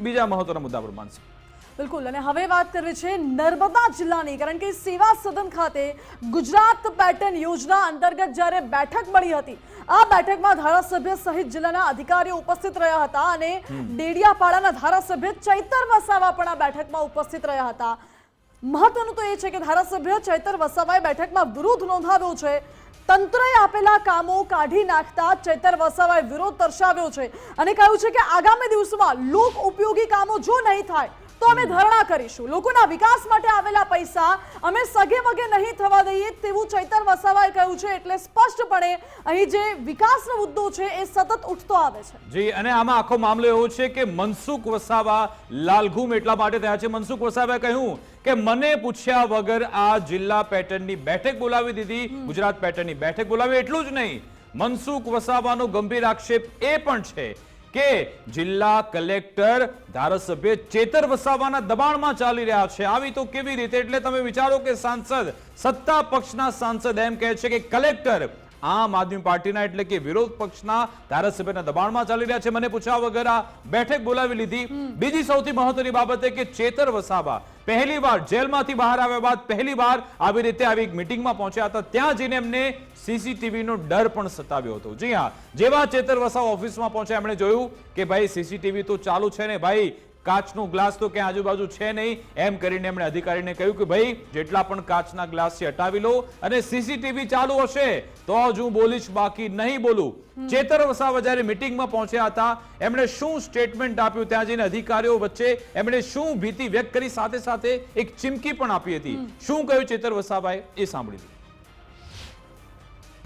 બીજા મહત્વના મુદ્દા પર માનશે। બિલકુલ, અને હવે વાત કરવી છે નર્મદા જિલ્લાની, કારણ કે સેવા સદન ખાતે ગુજરાત પેટર્ન યોજના અંતર્ગત જ્યારે બેઠક મળી હતી, આ બેઠકમાં ધારાસભ્ય સહિત જિલ્લાના અધિકારીઓ ઉપસ્થિત રહ્યા હતા અને ડેડિયાપાડાના ધારાસભ્ય ચૈતર વસાવા પણ આ બેઠકમાં ઉપસ્થિત રહ્યા હતા। મહત્વનું તો એ છે કે ધારાસભ્ય ચૈતર વસાવાએ બેઠકમાં વિરોધ નોંધાવ્યો છે। તંત્રએ આપેલા કામો કાઢી નાખતા ચૈતર વસાવાએ વિરોધ દર્શાવ્યો છે અને કહ્યું છે કે આગામી દિવસોમાં લોક ઉપયોગી કામો જો નહીં થાય તો અમે ધરણા કરીશું। લોકોના વિકાસ માટે આવેલા પૈસા અમે સગે વગે નહીં થવા દઈએ તેવું ચૈતર વસાવાએ કહ્યું છે। એટલે સ્પષ્ટપણે અહીં જે વિકાસનો મુદ્દો છે એ સતત ઉઠતો આવે છે। જી, અને આમાં આખો મામલો એવો છે કે મનસુખ વસાવા લાલઘૂમ એટલા માટે થયા છે। મનસુખ વસાવાએ કહ્યું કે મને પૂછ્યા વગર આ જિલ્લા પેટર્નની બેઠક બોલાવી દીધી, ગુજરાત પેટર્નની બેઠક બોલાવી। એટલું જ નહીં, મનસુખ વસાવાનો ગંભીર આક્ષેપ એ પણ છે કે જિલ્લા કલેક્ટર ધારાસભ્ય ચેતર વસાવાના દબાણમાં ચાલી રહ્યા છે। આવી તો કેવી રીતે? એટલે તમે વિચારો કે સાંસદ, સત્તા પક્ષના સાંસદ એમ કહે છે કે કલેક્ટર આમ આદમી પાર્ટીના એટલે કે વિરોધ પક્ષના ધારાસભ્યના દબાણમાં ચાલી રહ્યા છે, મને પૂછ્યા વગર આ બેઠક બોલાવી લીધી। બીજી સૌથી મહત્વની બાબત એ કે ચેતર વસાવા પહેલીવાર જેલમાંથી બહાર આવ્યા બાદ પહેલીવાર આવી રીતે આવી એક મીટિંગમાં પહોંચ્યા હતા। ત્યાં જઈને એમને સીસીટીવીનો ડર પણ સતાવ્યો હતો। જી હા, જેવા ચેતર વસાવા ઓફિસમાં પહોંચ્યા એમણે જોયું કે ભાઈ સીસીટીવી તો ચાલુ છે ને ભાઈ, કાચનો ગ્લાસ તો ક્યાં આજુબાજુ છે નહીં, એમ કરીને એમણે અધિકારીને કહ્યું કે ભાઈ જેટલા પણ કાચના ગ્લાસ છે હટાવી લો અને સીસીટીવી ચાલુ હશે તો જ હું બોલીશ, બાકી નહીં બોલું। ચેતર વસાવા જ્યારે મીટિંગમાં પહોંચ્યા હતા એમણે શું સ્ટેટમેન્ટ આપ્યું, ત્યાં જઈને અધિકારીઓ વચ્ચે એમણે શું ભીતિ વ્યક્ત કરી, સાથે સાથે એક ચીમકી પણ આપી હતી। શું કહ્યું ચેતર વસાવાએ એ સાંભળી લો।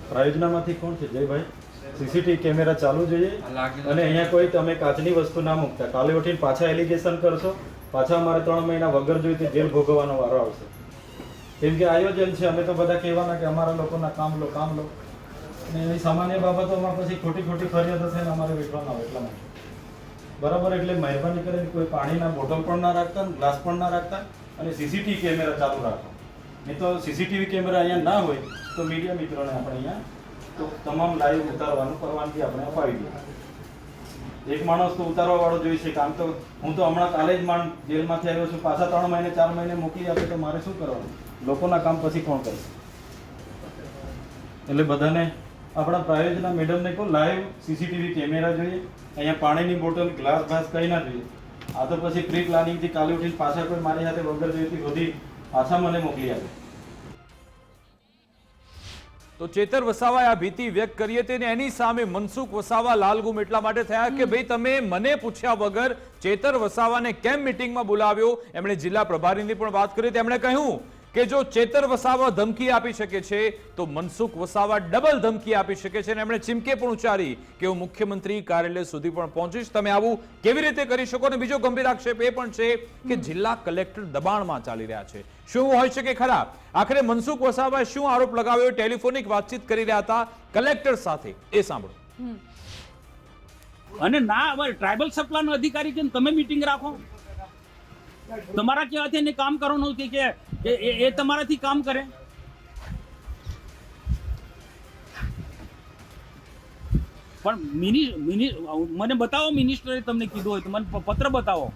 પ્રાયોજનામાંથી કોણ છે જયભાઈ? સીસીટીવી કેમેરા ચાલુ જોઈએ અને અહીંયા કોઈ તમે કાચની વસ્તુ ના મૂકતા। કાલે ઉઠીને પાછા એલિગેશન કરશો, પાછા અમારે 3 મહિના વગર જોઈતી જેલ ભોગવવાનો વારો આવશે। કેમ કે આયોજન છે, અમે તો બધા કહેવાના કે અમારા લોકોના કામ લો અને એવી સામાન્ય બાબતોમાં પછી ખોટી ફરિયાદો થઈને અમારે વેઠવાના હોય એટલા માટે બરાબર। એટલે મહેરબાની કરીને કોઈ પાણીના બોટલ પણ ના રાખતા, ગ્લાસ પણ ના રાખતા અને સીસીટીવી કેમેરા ચાલુ રાખો। નહીં તો સીસીટીવી કેમેરા અહીંયા ના હોય તો મીડિયા મિત્રોને આપણે અહીંયા તો તમામ લાઈવ ઉતારવાનું પરવાનગી આપણે અપાવી દઈએ। એક માણસ તો ઉતારવા વાળો જોઈ છે। આમ તો હું તો હમણાં કાલે જ જેલમાંથી આવ્યો છું, પાછા 3 મહિને 4 મહિને મોકલી આપે તો મારે શું કરવાનું? લોકોના કામ પછી કોણ કરશે? એટલે બધાને આપણા પ્રાયોજના મેડમને કહો લાઈવ સીસીટીવી કેમેરા જોઈએ, અહીંયા પાણીની બોટલ, ગ્લાસ ભાસ કંઈ ના જોઈએ। આ તો પછી પ્રી પ્લાનિંગથી કાલે ઉઠીને પાછા કોઈ મારી સાથે વગર જોઈતી બધી પાછા મને મોકલી આપે। તો ચેતર વસાવાએ આ ભીતિ વ્યક્ત કરી હતી અને એની સામે મનસુખ વસાવા લાલઘૂમ એટલા માટે થયા કે ભાઈ તમે મને પૂછ્યા વગર ચેતર વસાવાને કેમ મીટિંગમાં બોલાવ્યો। એમણે જિલ્લા પ્રભારીની પણ વાત કરી, તેમણે કહ્યું કે જો ચેતર વસાવા ધમકી આપી શકે છે તો મનસુખ વસાવા ડબલ ધમકી આપી શકે છે અને એમણે ચીમકે પણ ઉચ્ચારી કે હું મુખ્યમંત્રી કાર્યાલય સુધી પણ પહોંચીશ, તમે આવું કેવી રીતે કરી શકો। અને બીજો ગંભીર આક્ષેપ એ પણ છે કે જિલ્લા કલેક્ટર દબાણમાં ચાલી રહ્યા છે। શું હોઈ શકે ખરા? આખરે મનસુખ વસાવાએ શું આરોપ લગાવ્યો? ટેલિફોનિક વાતચીત કરી રહ્યા હતા કલેક્ટર સાથે, એ સાંભળો। અને ના, હવે ટ્રાઇબલ સપ્લાયનો અધિકારી છે તમે મીટિંગ રાખો, તમારા કહેવાથી એને કામ કરવાનું કે એ તમારાથી કામ કરે। પણ મને બતાવો, મિનિસ્ટરે તમને કીધું હોય તો મને પત્ર બતાવો।